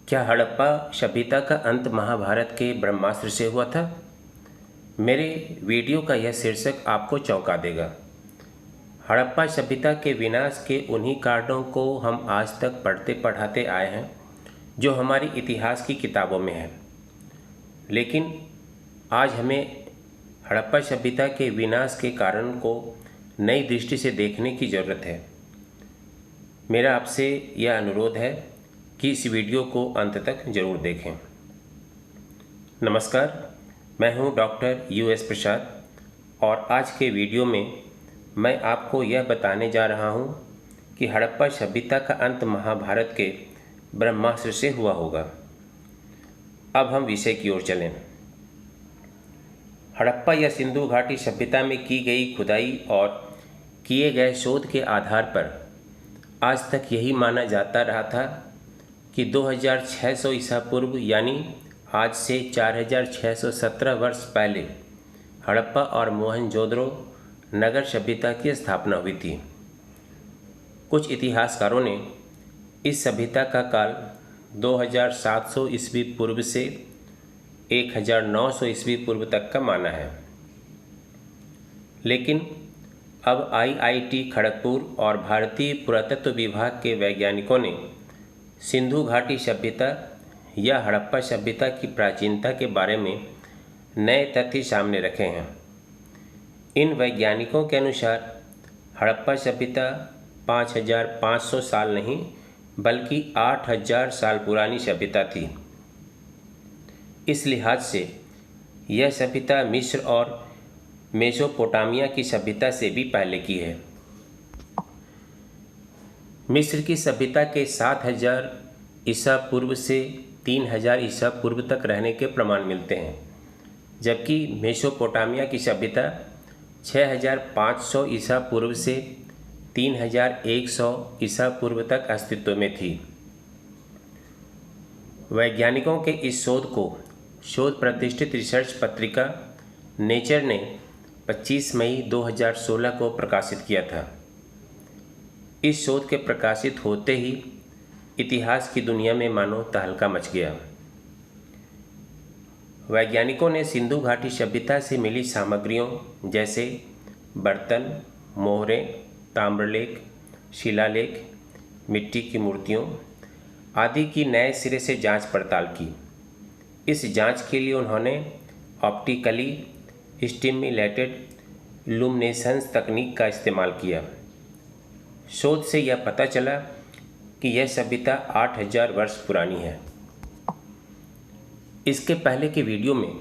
क्या हड़प्पा सभ्यता का अंत महाभारत के ब्रह्मास्त्र से हुआ था? मेरे वीडियो का यह शीर्षक आपको चौंका देगा। हड़प्पा सभ्यता के विनाश के उन्हीं कारणों को हम आज तक पढ़ते पढ़ाते आए हैं जो हमारी इतिहास की किताबों में है। लेकिन आज हमें हड़प्पा सभ्यता के विनाश के कारण को नई दृष्टि से देखने की ज़रूरत है। मेरा आपसे यह अनुरोध है कि इस वीडियो को अंत तक ज़रूर देखें। नमस्कार, मैं हूं डॉक्टर US प्रसाद और आज के वीडियो में मैं आपको यह बताने जा रहा हूं कि हड़प्पा सभ्यता का अंत महाभारत के ब्रह्मास्त्र से हुआ होगा। अब हम विषय की ओर चलें। हड़प्पा या सिंधु घाटी सभ्यता में की गई खुदाई और किए गए शोध के आधार पर आज तक यही माना जाता रहा था कि 2600 ईसा पूर्व यानी आज से 4617 वर्ष पहले हड़प्पा और मोहनजोदड़ो नगर सभ्यता की स्थापना हुई थी। कुछ इतिहासकारों ने इस सभ्यता का काल 2700 ईस्वी पूर्व से 1900 ईस्वी पूर्व तक का माना है। लेकिन अब IIT खड़गपुर और भारतीय पुरातत्व विभाग के वैज्ञानिकों ने सिंधु घाटी सभ्यता या हड़प्पा सभ्यता की प्राचीनता के बारे में नए तथ्य सामने रखे हैं। इन वैज्ञानिकों के अनुसार हड़प्पा सभ्यता 5500 साल नहीं बल्कि 8000 साल पुरानी सभ्यता थी। इस लिहाज से यह सभ्यता मिस्र और मेसोपोटामिया की सभ्यता से भी पहले की है। मिस्र की सभ्यता के 7000 ईसा पूर्व से 3000 ईसा पूर्व तक रहने के प्रमाण मिलते हैं, जबकि मेसोपोटामिया की सभ्यता 6500 ईसा पूर्व से 3100 ईसा पूर्व तक अस्तित्व में थी। वैज्ञानिकों के इस शोध प्रतिष्ठित रिसर्च पत्रिका नेचर ने 25 मई 2016 को प्रकाशित किया था। इस शोध के प्रकाशित होते ही इतिहास की दुनिया में मानो तहलका मच गया। वैज्ञानिकों ने सिंधु घाटी सभ्यता से मिली सामग्रियों जैसे बर्तन, मोहरें, ताम्रलेख, शिलालेख, मिट्टी की मूर्तियों आदि की नए सिरे से जांच पड़ताल की। इस जांच के लिए उन्होंने ऑप्टिकली स्टिम्युलेटेड लुमिनेसेंस तकनीक का इस्तेमाल किया। शोध से यह पता चला कि यह सभ्यता 8000 वर्ष पुरानी है। इसके पहले के वीडियो में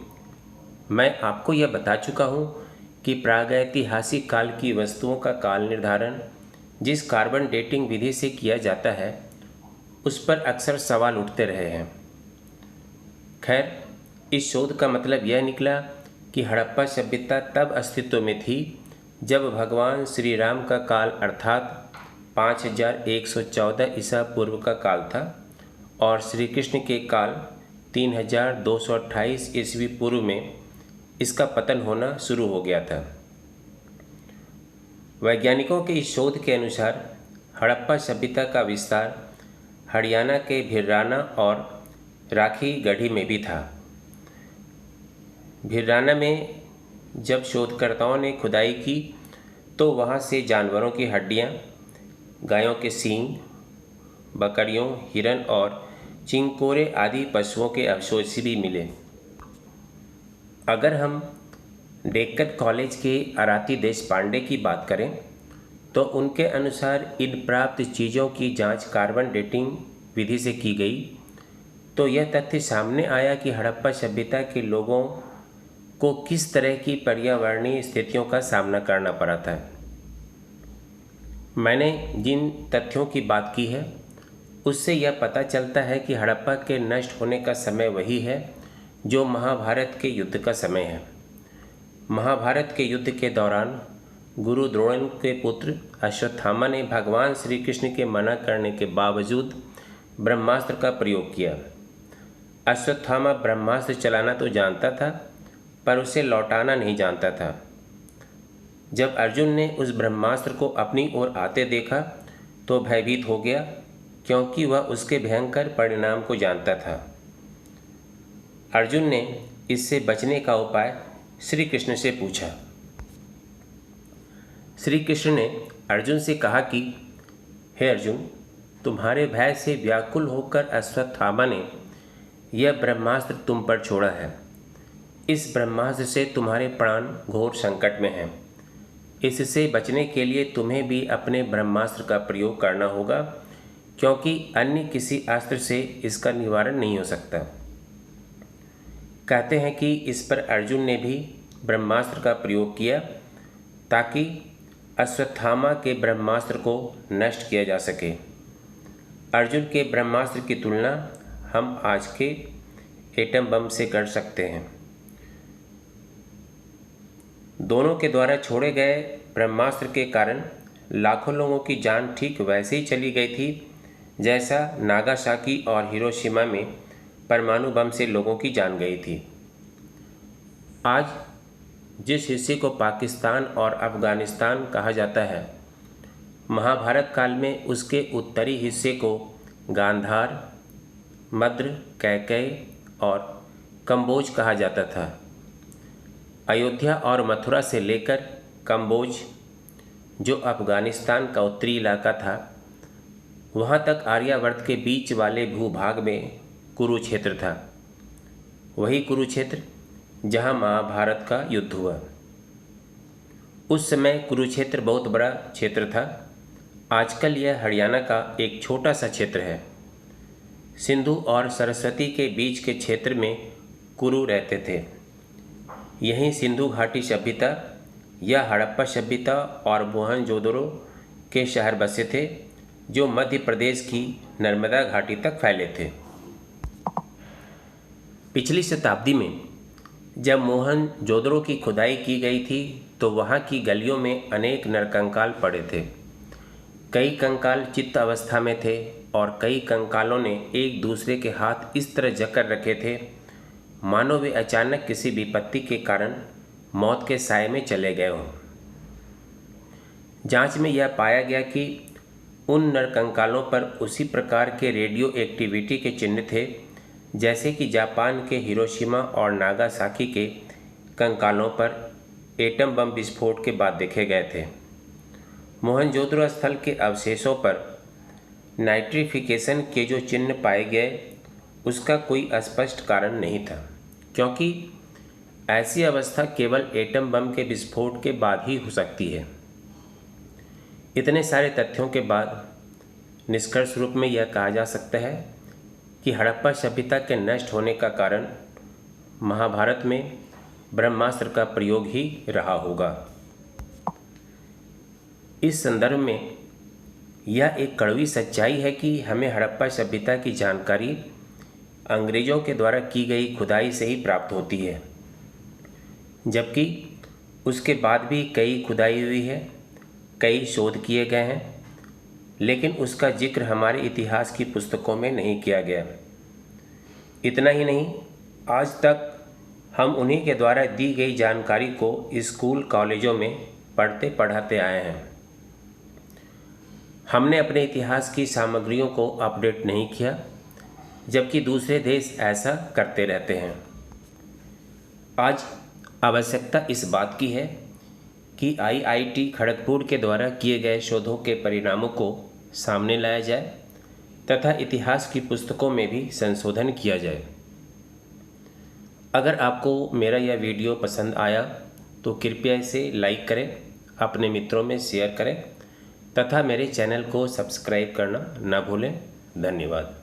मैं आपको यह बता चुका हूँ कि प्रागैतिहासिक काल की वस्तुओं का काल निर्धारण जिस कार्बन डेटिंग विधि से किया जाता है उस पर अक्सर सवाल उठते रहे हैं। खैर, इस शोध का मतलब यह निकला कि हड़प्पा सभ्यता तब अस्तित्व में थी जब भगवान श्री राम का काल अर्थात 5114 ईसा पूर्व का काल था और श्री कृष्ण के काल 3228 ईस्वी पूर्व में इसका पतन होना शुरू हो गया था। वैज्ञानिकों के इस शोध के अनुसार हड़प्पा सभ्यता का विस्तार हरियाणा के भिर्राना और राखी गढ़ी में भी था। भिर्राना में जब शोधकर्ताओं ने खुदाई की तो वहाँ से जानवरों की हड्डियाँ, गायों के सींग, बकरियों, हिरन और चिंकोरे आदि पशुओं के अवशेष भी मिले। अगर हम डेक्कन कॉलेज के आराती देशपांडे की बात करें तो उनके अनुसार इन प्राप्त चीज़ों की जांच कार्बन डेटिंग विधि से की गई तो यह तथ्य सामने आया कि हड़प्पा सभ्यता के लोगों को किस तरह की पर्यावरणीय स्थितियों का सामना करना पड़ा था। मैंने जिन तथ्यों की बात की है उससे यह पता चलता है कि हड़प्पा के नष्ट होने का समय वही है जो महाभारत के युद्ध का समय है। महाभारत के युद्ध के दौरान गुरु द्रोण के पुत्र अश्वत्थामा ने भगवान श्री कृष्ण के मना करने के बावजूद ब्रह्मास्त्र का प्रयोग किया। अश्वत्थामा ब्रह्मास्त्र चलाना तो जानता था पर उसे लौटाना नहीं जानता था। जब अर्जुन ने उस ब्रह्मास्त्र को अपनी ओर आते देखा तो भयभीत हो गया क्योंकि वह उसके भयंकर परिणाम को जानता था। अर्जुन ने इससे बचने का उपाय श्री कृष्ण से पूछा। श्री कृष्ण ने अर्जुन से कहा कि हे अर्जुन, तुम्हारे भय से व्याकुल होकर अश्वत्थामा ने यह ब्रह्मास्त्र तुम पर छोड़ा है। इस ब्रह्मास्त्र से तुम्हारे प्राण घोर संकट में हैं। इससे बचने के लिए तुम्हें भी अपने ब्रह्मास्त्र का प्रयोग करना होगा, क्योंकि अन्य किसी अस्त्र से इसका निवारण नहीं हो सकता। कहते हैं कि इस पर अर्जुन ने भी ब्रह्मास्त्र का प्रयोग किया ताकि अश्वत्थामा के ब्रह्मास्त्र को नष्ट किया जा सके। अर्जुन के ब्रह्मास्त्र की तुलना हम आज के एटम बम से कर सकते हैं। दोनों के द्वारा छोड़े गए ब्रह्मास्त्र के कारण लाखों लोगों की जान ठीक वैसे ही चली गई थी जैसा नागासाकी और हिरोशिमा में परमाणु बम से लोगों की जान गई थी। आज जिस हिस्से को पाकिस्तान और अफ़गानिस्तान कहा जाता है, महाभारत काल में उसके उत्तरी हिस्से को गांधार, मद्र, कैकेय और कंबोज कहा जाता था। अयोध्या और मथुरा से लेकर कंबोज, जो अफ़गानिस्तान का उत्तरी इलाका था, वहाँ तक आर्यावर्त के बीच वाले भूभाग में कुरुक्षेत्र था। वही कुरुक्षेत्र जहाँ महाभारत का युद्ध हुआ। उस समय कुरुक्षेत्र बहुत बड़ा क्षेत्र था। आजकल यह हरियाणा का एक छोटा सा क्षेत्र है। सिंधु और सरस्वती के बीच के क्षेत्र में कुरु रहते थे। यहीं सिंधु घाटी सभ्यता या हड़प्पा सभ्यता और मोहनजोदड़ो के शहर बसे थे, जो मध्य प्रदेश की नर्मदा घाटी तक फैले थे। पिछली शताब्दी में जब मोहनजोदड़ो की खुदाई की गई थी तो वहाँ की गलियों में अनेक नरकंकाल पड़े थे। कई कंकाल चित्त अवस्था में थे और कई कंकालों ने एक दूसरे के हाथ इस तरह जकड़ रखे थे मानो वे अचानक किसी विपत्ति के कारण मौत के साए में चले गए हों। जांच में यह पाया गया कि उन नरकंकालों पर उसी प्रकार के रेडियो एक्टिविटी के चिन्ह थे जैसे कि जापान के हिरोशिमा और नागासाकी के कंकालों पर एटम बम विस्फोट के बाद देखे गए थे। मोहनजोदड़ो स्थल के अवशेषों पर नाइट्रिफिकेशन के जो चिन्ह पाए गए उसका कोई स्पष्ट कारण नहीं था, क्योंकि ऐसी अवस्था केवल एटम बम के विस्फोट के बाद ही हो सकती है। इतने सारे तथ्यों के बाद निष्कर्ष रूप में यह कहा जा सकता है कि हड़प्पा सभ्यता के नष्ट होने का कारण महाभारत में ब्रह्मास्त्र का प्रयोग ही रहा होगा। इस संदर्भ में यह एक कड़वी सच्चाई है कि हमें हड़प्पा सभ्यता की जानकारी अंग्रेज़ों के द्वारा की गई खुदाई से ही प्राप्त होती है, जबकि उसके बाद भी कई खुदाई हुई है, कई शोध किए गए हैं, लेकिन उसका जिक्र हमारे इतिहास की पुस्तकों में नहीं किया गया। इतना ही नहीं, आज तक हम उन्हीं के द्वारा दी गई जानकारी को स्कूल कॉलेजों में पढ़ते पढ़ाते आए हैं। हमने अपने इतिहास की सामग्रियों को अपडेट नहीं किया, जबकि दूसरे देश ऐसा करते रहते हैं। आज आवश्यकता इस बात की है कि IIT खड़गपुर के द्वारा किए गए शोधों के परिणामों को सामने लाया जाए तथा इतिहास की पुस्तकों में भी संशोधन किया जाए। अगर आपको मेरा यह वीडियो पसंद आया तो कृपया इसे लाइक करें, अपने मित्रों में शेयर करें तथा मेरे चैनल को सब्सक्राइब करना ना भूलें। धन्यवाद।